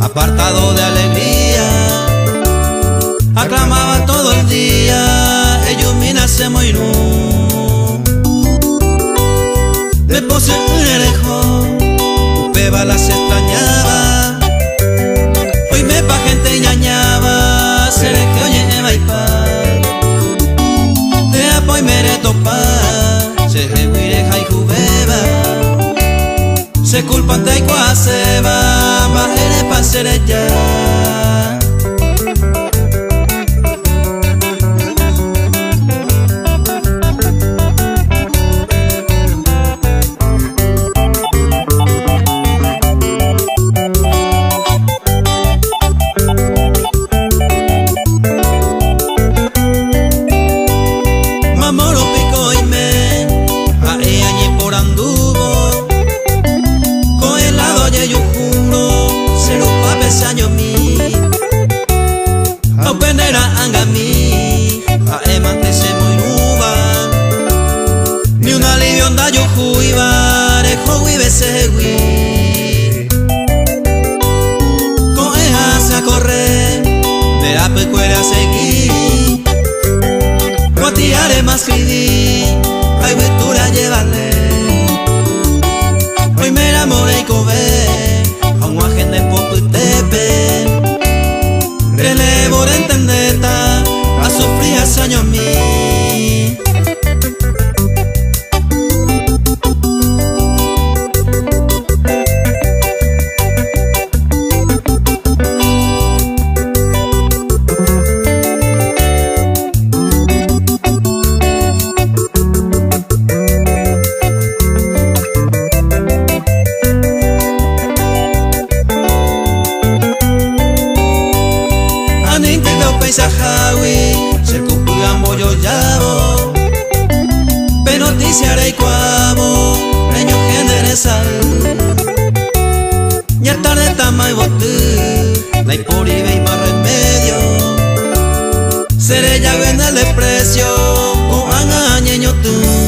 Apartado de alegría, aclamaba todo el día, ellos se muy nu. Después en el ejo, beba las extrañaba, hoy me pa gente ñañaba, se le que oye maipa, de apoy mere topa, se rehuire jaiku beba, se culpan de iguaseba, bajere pa ser ya. Hay virtura llevarle. Hoy me enamoré y cové a un ángel de popo y tepe. Relevo de entendeta a sufrir ese año a mí. Se cumplan bollo llavo, pero noticiaré cuavo, reño generesal. Ya tarde está más bote, la imporibe y más remedio. Seré ya vende el desprecio, con anañeño tú.